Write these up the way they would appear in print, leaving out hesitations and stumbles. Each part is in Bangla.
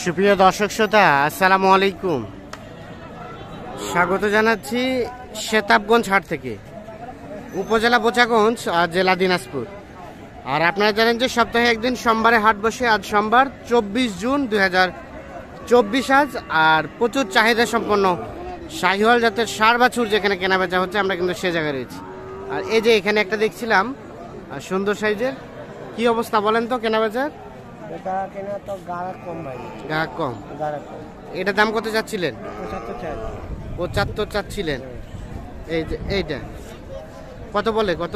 সুপ্রিয় দর্শক শ্রোতা, আসসালামু আলাইকুম। স্বাগত জানাচ্ছি শেতাবগঞ্জ হাট থেকে, উপজেলা বোচাগঞ্জ আর জেলা দিনাজপুর। আর আপনারা জানেন যে সপ্তাহে একদিন সোমবারে হাট বসে। আজ সোমবার 24 জুন 2024 আজ। আর প্রচুর চাহিদা সম্পন্ন শাহিওয়াল জাতের ষাঁড় বাছুর যেখানে কেনা বেচা হচ্ছে, আমরা কিন্তু সে জায়গায় রয়েছি। আর এই যে এখানে একটা দেখছিলাম সুন্দর সাইজের, কি অবস্থা বলেন তো কেনা বেচার? গাহক কম। এটা দাম কত চাচ্ছিলেন? 75 চাচ্ছিলেন। এই যে এইটা কত বলে? কত?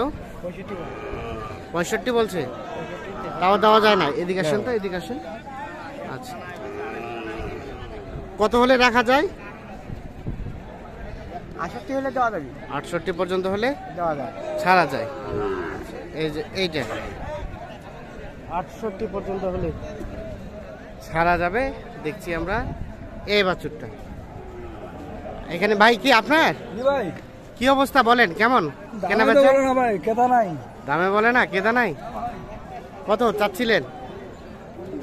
65 বলছে। তাও দেওয়া যায় না। এদিকে আসেন তো, এদিকে আসেন। আচ্ছা, কত হলে রাখা যায়? 68 হলে দেওয়া যাবে। 68 পর্যন্ত হলে দেওয়া যায়, ছাড়া যায়। এই যে এইটা 68 পর্যন্ত হলে ছাড়া যাবে। দেখছি আমরা এই বাছুরটা এখানে। ভাই কি আপনার? ভাই কি অবস্থা বলেন, কেমন কেনা বেচা? ভাই কেতা নাই, দামে বলে না, কেদা নাই। কত চাচ্ছিলেন?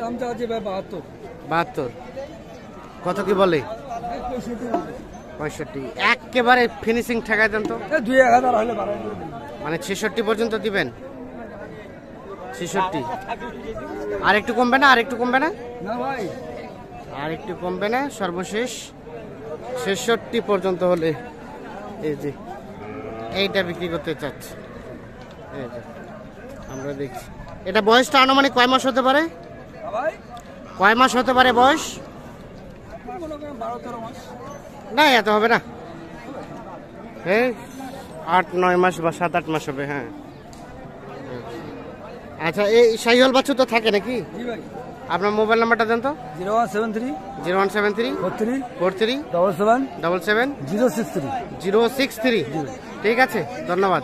দাম চাচ্ছি ভাই 72। কত কি বলে? 65। একেবারে ফিনিশিং ঠেকাই দেন তো। 2-1000 হলে মানে 66 পর্যন্ত দিবেন? 66। আর একটু কমবে না? আর একটু কমবে না? না ভাই, আর একটু কমবে না। সর্বশেষ 66 পর্যন্ত হলে এই যে এইটা বিক্রি করতে চাচ্ছি। এই যে আমরা দেখছি এটা বয়সটা আনুমানিক কয় মাস হতে পারে? কয় মাস হতে পারে বয়স? 12-13 মাস। না, এত হবে না। হ্যাঁ, 8-9 মাস বা 7-8 মাস হবে। হ্যাঁ, আচ্ছা। এই শাহিওয়াল বাছুর তো থাকে নাকি? আপনার মোবাইল নাম্বারটা দেন তো। 0173 43 77 063। ঠিক আছে, ধন্যবাদ।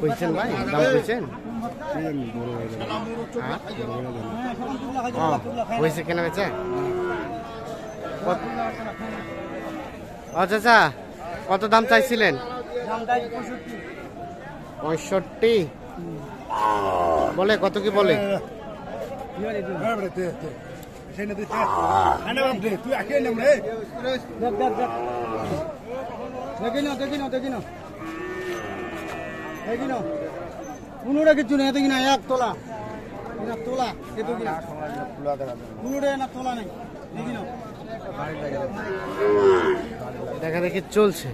কইছেন ভাই, দাম কইছেন? হয়েছে কেনা বেচা? আচ্ছা, কত দাম চাইছিলেন? 65 বলে। কত কি বলে? কোনোটা কিছু নেই, কিনা 1 তোলা তোলা কোনোটা না তোলা নেই। দেখা দেখি চলছে,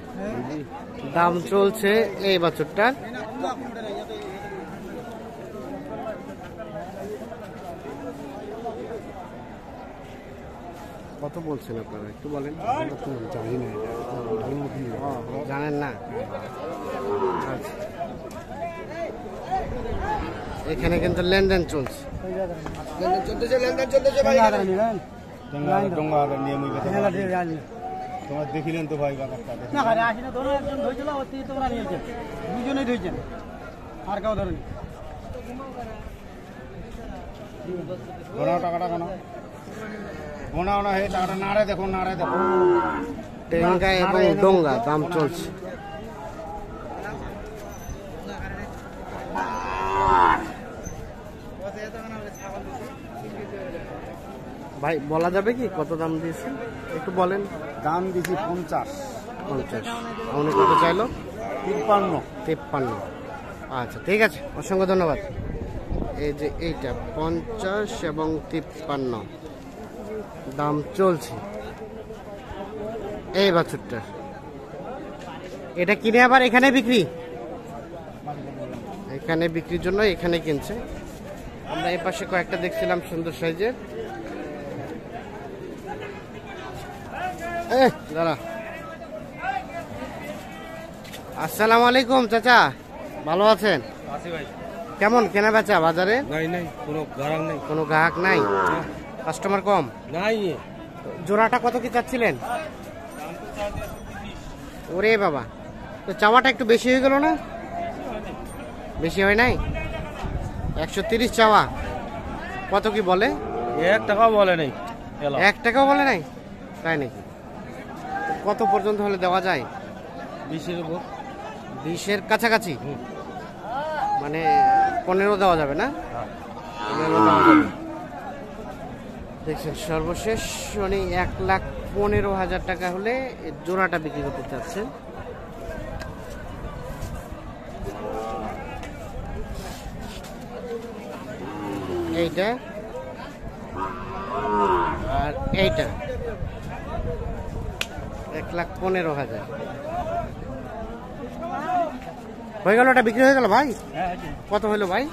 দাম চলছে এই বাছুরটার। কত বলছেন আপনারা একটু বলেন। জানেন না? আচ্ছা, এখানে কিন্তু লেনদেন চলছে। তোমার দেখিলেন তো ভাই, দুজনেই ধরেছেন, আর কেউ ধরেনি। টাকাটা কেন গোনা হয়ে টাকাটা নাড়ে দেখো, নাড়ে দেখো। টেঙ্গা এবং ডোঙ্গা দাম চলছে। ভাই বলা যাবে কি কত দাম দিয়েছেন? একটু বলেন। দাম দিছি 50। উনি কত চাইলো? 53। আচ্ছা, ঠিক আছে, অসংখ্য ধন্যবাদ। এই যে এইটা 50 এবং 53 দাম চলছে এই বাছুরটার। এটা কিনে আবার এখানে বিক্রি, এখানে বিক্রির জন্য এখানে কিনছে। আমরা এই পাশে কয়েকটা দেখছিলাম সুন্দর সাইজের। দাঁড়া। আসসালামু আলাইকুম চাচা, ভালো আছেন? কেমন কেনা বেচা বাজারে? কোনো গ্রাহক নাই, কাস্টমার কম নাই। জোড়াটা কত কি চাচ্ছিলেন? ওরে বাবা, তো চাওয়াটা একটু বেশি হয়ে গেল না? বেশি হয় নাই? 130 চাওয়া। কত কি বলে? 1 টাকাও বলে নাই। 1 টাকাও বলে নাই? তাই নাকি? কত পর্যন্ত হলে দেওয়া যায়? 20-এর উপর। 20-এর কাছাকাছি, মানে 15 দেওয়া যাবে না? 15 দেওয়া যাবে। দেখছেন সর্বশেষ উনি 1,15,000 টাকা হলে জোড়াটা বিক্রি করতে চাচ্ছেন। এইটা আর এইটা 1,15,000 হয়ে গেল। ওটা বিক্রি হয়ে গেল ভাই? কত হলো ভাই?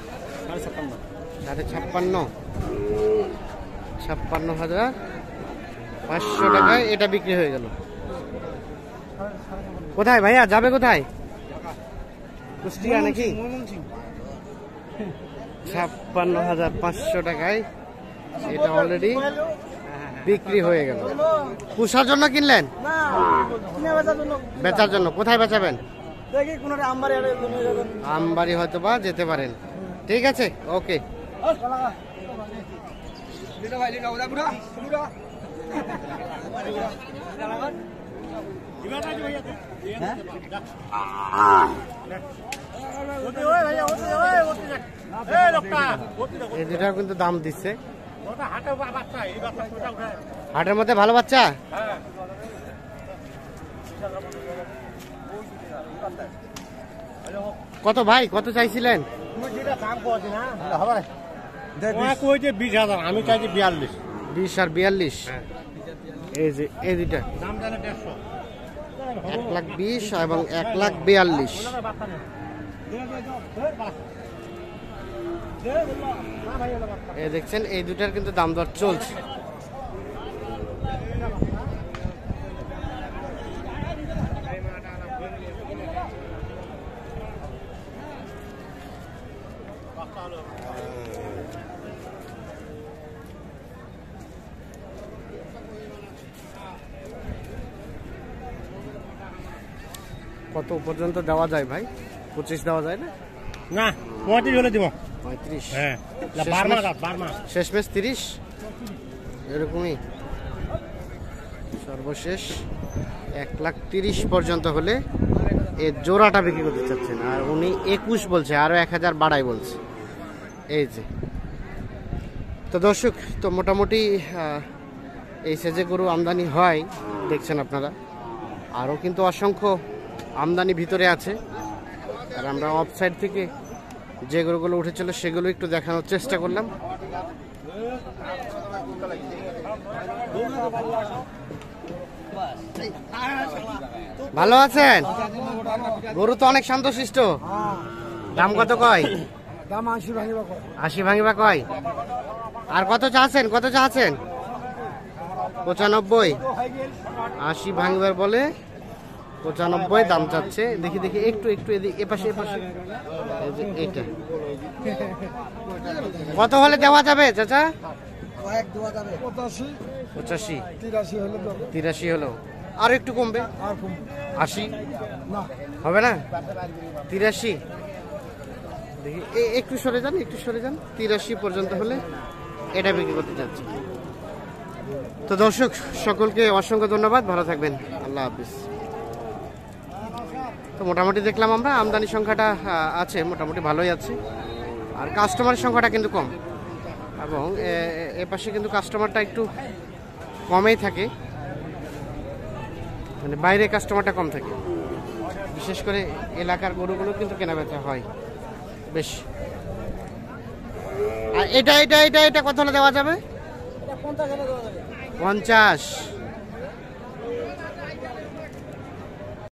56,500 টাকায় এটা বিক্রি হয়ে গেল। কোথায় ভাইয়া যাবে কোথায়? কুষ্টিয়া নাকি? 56,500 টাকায় এটা অলরেডি বিক্রি হয়ে গেল। পুষার জন্য কিনলেন? বেচার জন্য। কোথায় বেচাবেন? আমবাড়ি হয়তো বা যেতে পারেন। ঠিক আছে, ওকে। এই দুটাও কিন্তু দাম দিচ্ছে। হাটের মধ্যে ভালো বাচ্চা। কত ভাই, কত চাইছিলেন? 20,000, আমি চাইছি 42। 20 আর 42। এই যে এই দুইটা 1,20,000 এবং 1,42,000। এই দেখছেন এই দুটার কিন্তু দাম দর চলছে। কত পর্যন্ত দেওয়া যায় ভাই? 25 দেওয়া যায় না? না, 35 হলে দিব। 35? হ্যাঁ, শেষমেশ 30 এরকমই। সর্বশেষ 1,30,000 পর্যন্ত হলে এই জোড়াটা বিক্রি করতে চাচ্ছেন। আর উনি 21 বলছে, আরো 1,000 বাড়াই বলছে। এই যে তো দর্শক, তো মোটামুটি এই সেজে গরু আমদানি হয় দেখছেন আপনারা। আরও কিন্তু অসংখ্য আমদানি ভিতরে আছে। আর আমরা অফ সাইড থেকে যে গরুগুলো উঠেছিল সেগুলো একটু দেখানোর চেষ্টা করলাম। ভালো আছেন? গরু তো অনেক শান্তশিষ্ট। দাম কত কয়? দাম 80 ভাঙিবা কয়। আর কত চাচ্ছেন? কত চাচ্ছেন? 95। 80 ভাঙিবার বলে 95 দাম চাচ্ছে। দেখি দেখি একটু একটু এপাশে এপাশে। এইটা কত হলে দেওয়া যাবে চাচা? 85, 83 হলো। আর একটু কমবে? 80 হবে না? 83 দেখি, একটু সরে যান, একটু সরে যান। 83 পর্যন্ত হলে এটা বিক্রি করতে যাচ্ছে। তো দর্শক সকলকে অসংখ্য ধন্যবাদ, ভালো থাকবেন, আল্লাহ হাফিজ। তো মোটামুটি দেখলাম আমরা আমদানি সংখ্যাটা আছে মোটামুটি ভালোই আছে। আর কাস্টমারের সংখ্যাটা কিন্তু কম, এবং এ পাশে কিন্তু কাস্টমারটা একটু কমেই থাকে, মানে বাইরে কাস্টমারটা কম থাকে। বিশেষ করে এলাকার গরুগুলো কিন্তু কেনাবেচা হয় বেশ। আর এটা এটা এটা এটা কত হলে দেওয়া যাবে? 50।